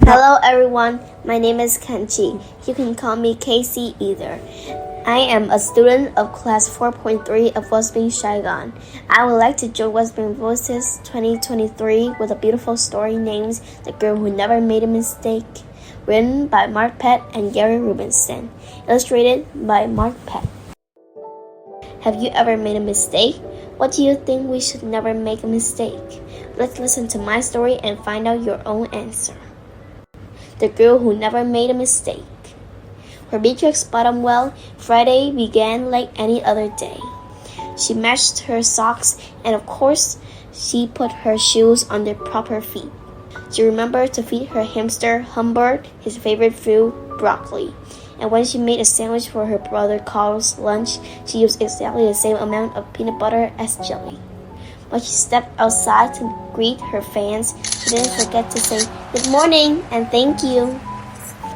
Hello everyone, my name is Kenchi. You can call me Casey either. I am a student of class 4.3 of WELLSPRING Saigon. I would like to join WELLSPRING Voices 2023 with a beautiful story named The Girl Who Never Made a Mistake, written by Mark Pett and Gary Rubinstein, illustrated by Mark Pett. Have you ever made a mistake? What do you think we should never make a mistake? Let's listen to my story and find out your own answer. The Girl Who Never Made a Mistake. For Beatrix Bottomwell, Friday began like any other day. She matched her socks and of course, she put her shoes on their proper feet. She remembered to feed her hamster Humbert his favorite food, broccoli. And when she made a sandwich for her brother Carl's lunch, she used exactly the same amount of peanut butter as jelly. When she stepped outside to greet her fans, she didn't forget to say good morning and thank you.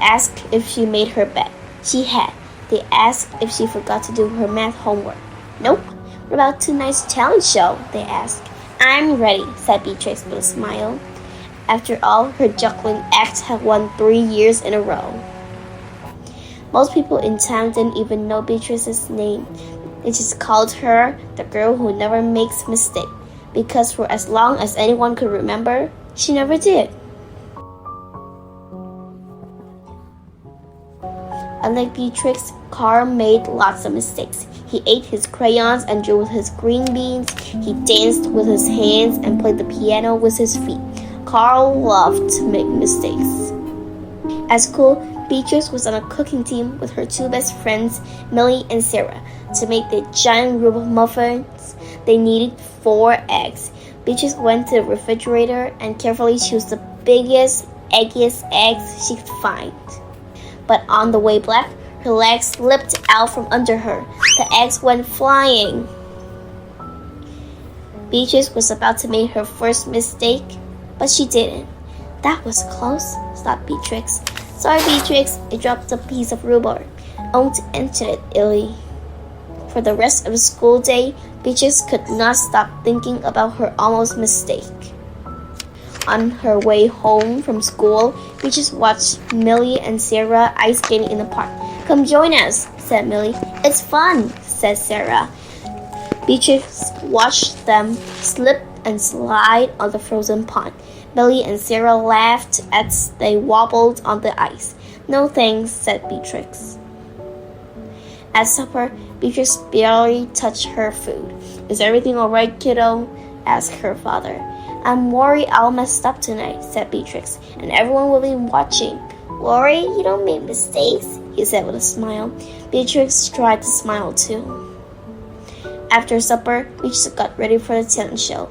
Asked if she made her bed. She had. They asked if she forgot to do her math homework. Nope. What about tonight's talent show? They asked. I'm ready, said Beatrix with a smile. After all, her juggling act had won 3 years in a row. Most people in town didn't even know Beatrix's name. They just called her the girl who never makes mistakes. Because for as long as anyone could remember, she never did. Unlike Beatrix, Carl made lots of mistakes. He ate his crayons and drew with his green beans. He danced with his hands and played the piano with his feet. Carl loved to make mistakes. At school, Beatrix was on a cooking team with her two best friends, Millie and Sarah. To make the giant group of muffins, they needed 4 eggs. Beatrix went to the refrigerator and carefully chose the biggest, eggiest eggs she could find. But on the way back, her legs slipped out from under her. The eggs went flying. Beatrix was about to make her first mistake, but she didn't. That was close, thought Beatrix. Sorry, Beatrix, I dropped a piece of rhubarb. Don't enter it, Illy. For the rest of the school day, Beatrix could not stop thinking about her almost mistake. On her way home from school, Beatrix watched Millie and Sarah ice skating in the park. Come join us, said Millie. It's fun, said Sarah. Beatrix watched them slip and slide on the frozen pond. Millie and Sarah laughed as they wobbled on the ice. No thanks, said Beatrix. At supper, Beatrix barely touched her food. Is everything all right, kiddo? Asked her father. I'm worried I'll mess up tonight, said Beatrix, and everyone will be watching. Worry, you don't make mistakes, he said with a smile. Beatrix tried to smile too. After supper, Beatrix got ready for the talent show.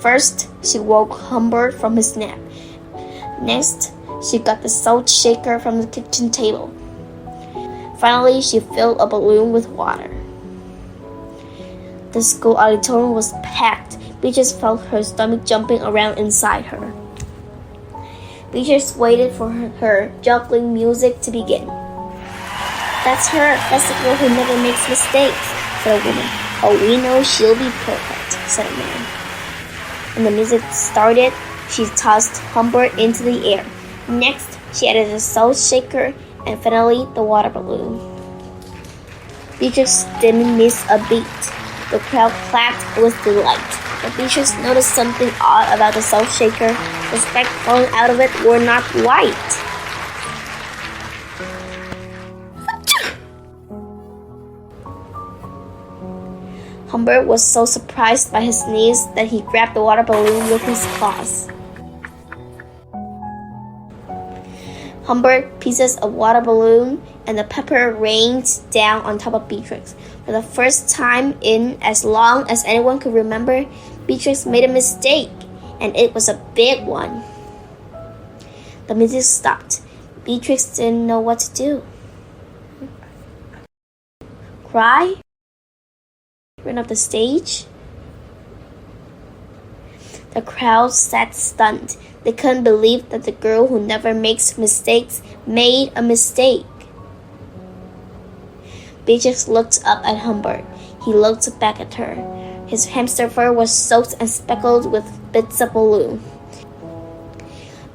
First, she woke Humbert from his nap. Next, she got the salt shaker from the kitchen table. Finally, she filled a balloon with water. The school auditorium was packed. Beatrix felt her stomach jumping around inside her. Beatrix waited for her juggling music to begin. That's her. That's the girl who never makes mistakes, said a woman. Oh, we know she'll be perfect, said a man. When the music started, she tossed Humbert into the air. Next, she added the salt shaker and finally the water balloon. Beatrix didn't miss a beat. The crowd clapped with delight. But Beatrix noticed something odd about the salt shaker. The specks falling out of it were not white. Humbert was so surprised by his sneeze that he grabbed the water balloon with his claws. Humbert, pieces of water balloon, and the pepper rained down on top of Beatrix. For the first time in as long as anyone could remember, Beatrix made a mistake, and it was a big one. The music stopped. Beatrix didn't know what to do. Cry? Run off the stage? The crowd sat stunned. They couldn't believe that the girl who never makes mistakes made a mistake. Beatrix looked up at Humbert. He looked back at her. His hamster fur was soaked and speckled with bits of balloon.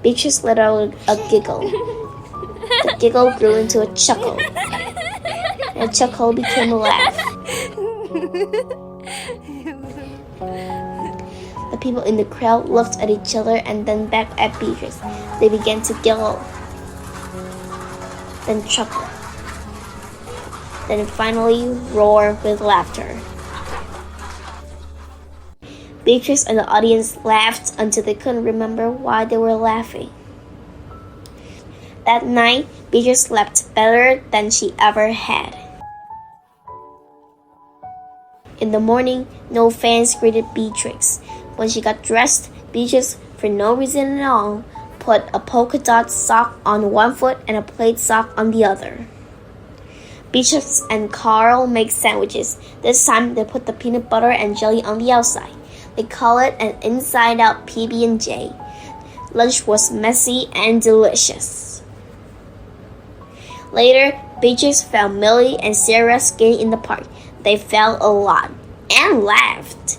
Beatrice let out a giggle. The giggle grew into a chuckle. And a chuckle became a laugh. The people in the crowd looked at each other and then back at Beatrice. They began to giggle, then chuckle, then finally roar with laughter. Beatrice and the audience laughed until they couldn't remember why they were laughing. That night, Beatrice slept better than she ever had. In the morning, no fans greeted Beatrice. When she got dressed, Beatrice, for no reason at all, put a polka dot sock on one foot and a plaid sock on the other. Beatrice and Carl make sandwiches. This time, they put the peanut butter and jelly on the outside. They call it an inside-out PB&J. Lunch was messy and delicious. Later, Beatrice found Millie and Sarah skating in the park. They fell a lot and laughed.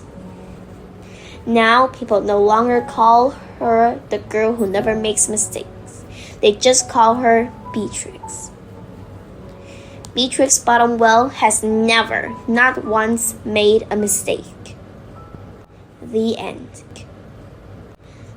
Now, people no longer call her the girl who never makes mistakes. They just call her Beatrix. Beatrix Bottomwell has never, not once, made a mistake. The end.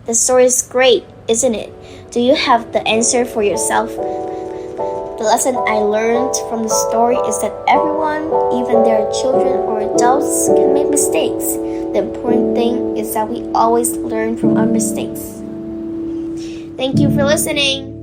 The story is great, isn't it? Do you have the answer for yourself? The lesson I learned from the story is that everyone, even their children or adults, can make mistakes. The important thing is that we always learn from our mistakes. Thank you for listening.